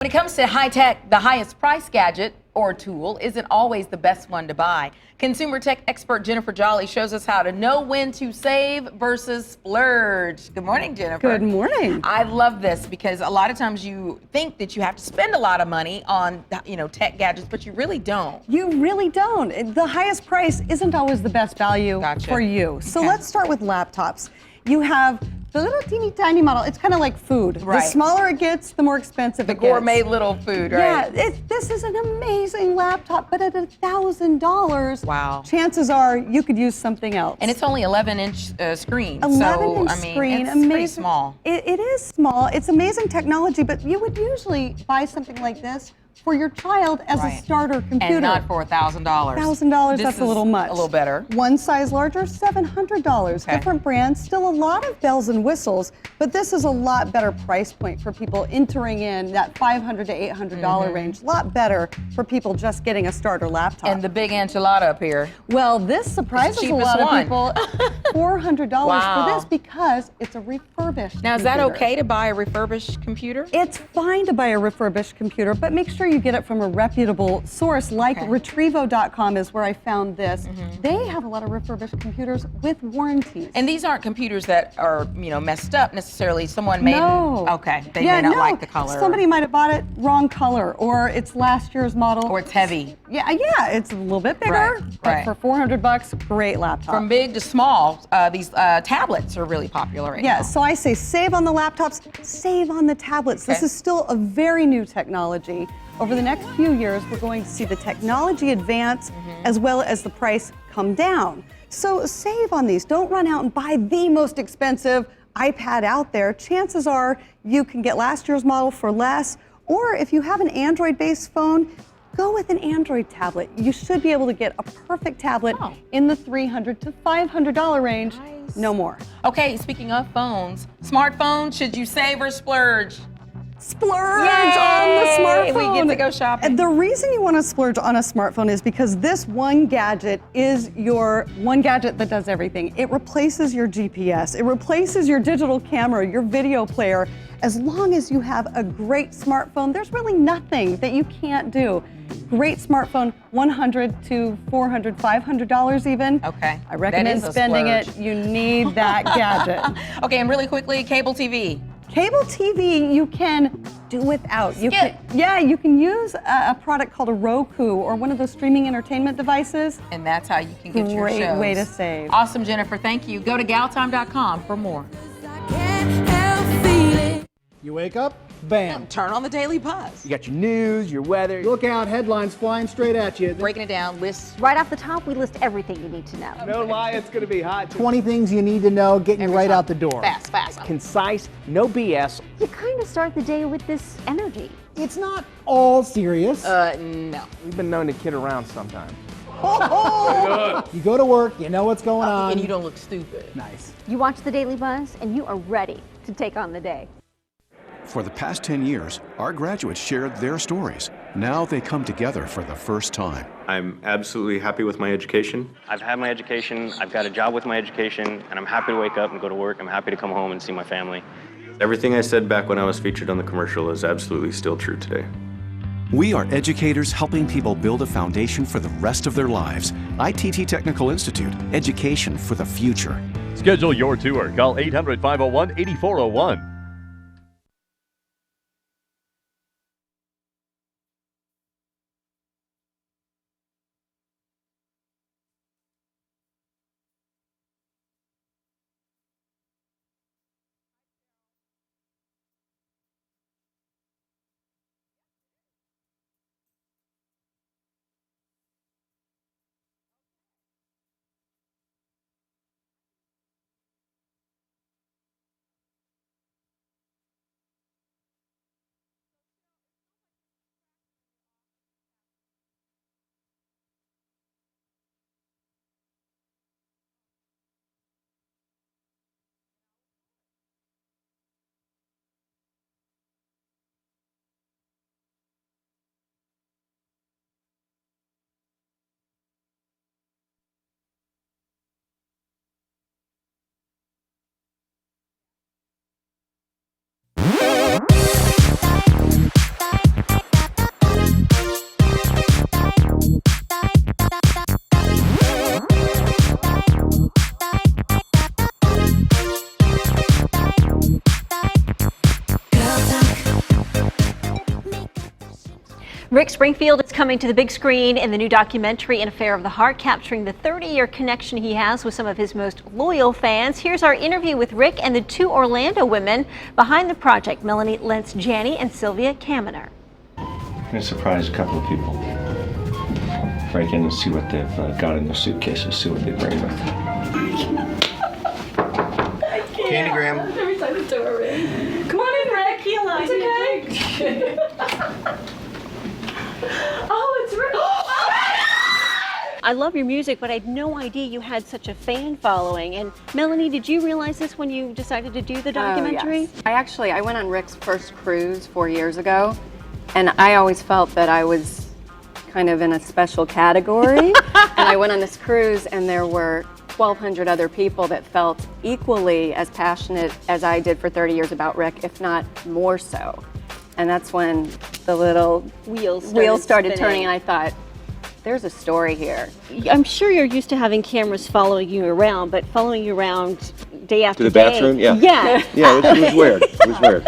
When it comes to high tech, the highest price gadget or tool isn't always the best one to buy. Consumer tech expert Jennifer Jolly shows us how to know when to save versus splurge. Good morning, Jennifer. Good morning. I love this because a lot of times you think that you have to spend a lot of money on, tech gadgets, but you really don't. You really don't. The highest price isn't always the best value for you. So let's start with laptops. You have the little teeny tiny model. It's kind of like food. Right. The smaller it gets, the more expensive it gets. The gourmet little food, right? Yeah, this is an amazing laptop, but at $1,000, wow, chances are you could use something else. And it's only 11-inch screen. 11-inch screen, it's amazing. Pretty small. It is small. It's amazing technology, but you would usually buy something like this for your child as a starter computer. And not for $1,000. $1,000, that's a little much. A little better. One size larger, $700. Okay. Different brands, still a lot of bells and whistles, but this is a lot better price point for people entering in that $500 to $800 range. A lot better for people just getting a starter laptop. And the big enchilada up here. Well, this surprises a lot of people. $400 for this because it's a refurbished Now, is that okay to buy a refurbished computer? It's fine to buy a refurbished computer, but make sure you get it from a reputable source like Retrievo.com is where I found this. They have a lot of refurbished computers with warranties. And these aren't computers that are, messed up necessarily. Someone made they may not like the color. Somebody might have bought it wrong color, or it's last year's model. Or it's heavy. Yeah, it's a little bit bigger, but for $400, great laptop. From big to small, these tablets are really popular right now. Yeah, so I say save on the laptops, save on the tablets. This is still a very new technology. Over the next few years, we're going to see the technology advance as well as the price come down. So save on these. Don't run out and buy the most expensive iPad out there. Chances are you can get last year's model for less, or if you have an Android-based phone, go with an Android tablet. You should be able to get a perfect tablet in the $300 to $500 range, no more. Okay, speaking of phones, smartphones, should you save or splurge? Splurge on the smartphone. We get to go shopping. The reason you want to splurge on a smartphone is because this one gadget is your one gadget that does everything. It replaces your GPS. It replaces your digital camera, your video player. As long as you have a great smartphone, there's really nothing that you can't do. Great smartphone, $100 to $400, $500 even. Okay. I recommend spending it. You need that gadget. Okay, and really quickly, cable TV. Cable TV you can do without. You can use a product called a Roku or one of those streaming entertainment devices. And that's how you can get your shows. Great way to save. Awesome, Jennifer. Thank you. Go to galtime.com for more. You wake up, bam. Turn on the Daily Buzz. You got your news, your weather. Look out, headlines flying straight at you. Breaking it down, lists. Right off the top, we list everything you need to know. No lie, it's going to be hot. 20 things you need to know, getting you right out the door. Fast. Concise, no BS. You kind of start the day with this energy. It's not all serious. No. We've been known to kid around sometimes. You go to work, you know what's going on. And you don't look stupid. Nice. You watch the Daily Buzz, and you are ready to take on the day. For the past 10 years, our graduates shared their stories. Now they come together for the first time. I'm absolutely happy with my education. I've had my education, I've got a job with my education, and I'm happy to wake up and go to work. I'm happy to come home and see my family. Everything I said back when I was featured on the commercial is absolutely still true today. We are educators helping people build a foundation for the rest of their lives. ITT Technical Institute, education for the future. Schedule your tour. Call 800-501-8401. Rick Springfield is coming to the big screen in the new documentary An Affair of the Heart, capturing the 30-year connection he has with some of his most loyal fans. Here's our interview with Rick and the two Orlando women behind the project, Melanie Lentz-Janney and Sylvia Kaminer. I'm going to surprise a couple of people. Break in and see what they've got in their suitcases, see what they bring with them. Candygram. Every time the door rings. Come on in, Rick. It's okay. Oh, it's Rick. I love your music, but I had no idea you had such a fan following. And Melanie, did you realize this when you decided to do the documentary? Oh, yes. I went on Rick's first cruise 4 years ago, and I always felt that I was kind of in a special category. And I went on this cruise, and there were 1,200 other people that felt equally as passionate as I did for 30 years about Rick, if not more so. And that's when the little wheels started turning, and I thought, there's a story here. I'm sure you're used to having cameras following you around, but following you around day after day. To the bathroom? Yeah. Yeah. Yeah, it was weird. It was weird.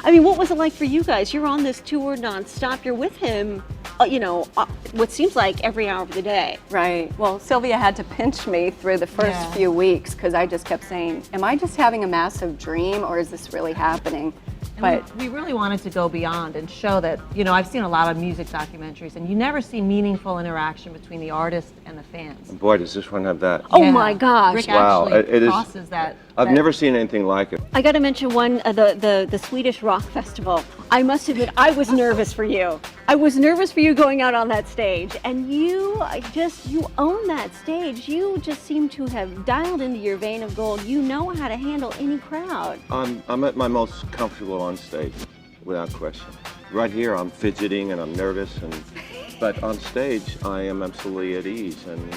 I mean, what was it like for you guys? You're on this tour nonstop. You're with him, what seems like every hour of the day. Right. Well, Sylvia had to pinch me through the first few weeks because I just kept saying, am I just having a massive dream or is this really happening? But we really wanted to go beyond and show that, I've seen a lot of music documentaries and you never see meaningful interaction between the artist and the fans. Boy, does this one have that. Oh my gosh. Rick Wow, actually it is. crosses that. I've never seen anything like it. I got to mention one, the Swedish Rock Festival. I must admit, I was nervous for you. I was nervous for you going out on that stage, and you own that stage. You just seem to have dialed into your vein of gold. You know how to handle any crowd. I'm at my most comfortable on stage, without question. Right here, I'm fidgeting and I'm nervous, but on stage, I am absolutely at ease and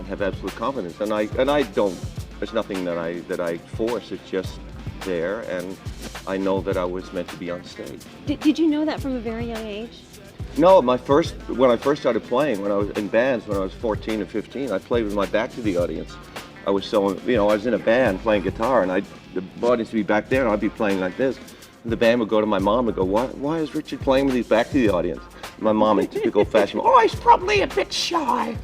have absolute confidence. And I don't. There's nothing that I force. It's just there, and I know that I was meant to be on stage. Did you know that from a very young age? No, when I first started playing, when I was in bands, when I was 14 or 15, I played with my back to the audience. I was I was in a band playing guitar, and the audience would be back there, and I'd be playing like this. And the band would go to my mom and go, why is Richard playing with his back to the audience? My mom, in typical fashion, he's probably a bit shy.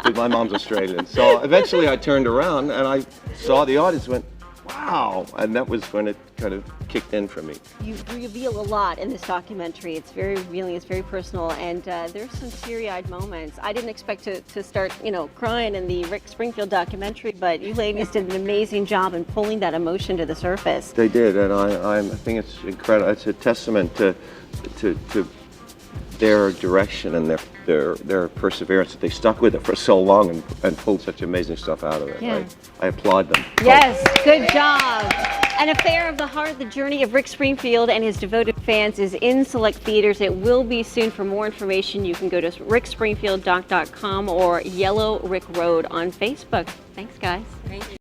But my mom's Australian. So eventually I turned around and I saw the audience and went, wow. And that was when it kind of kicked in for me. You reveal a lot in this documentary. It's very revealing, it's very personal, and there's some teary-eyed moments. I didn't expect to start, crying in the Rick Springfield documentary, but you ladies did an amazing job in pulling that emotion to the surface. They did, and I think it's incredible. It's a testament to their direction and their perseverance, that they stuck with it for so long and pulled such amazing stuff out of it. Yeah. I applaud them. Yes, good job. An Affair of the Heart, the journey of Rick Springfield and his devoted fans, is in select theaters. It will be soon. For more information, you can go to rickspringfielddoc.com or Yellow Rick Road on Facebook. Thanks, guys. Thank you.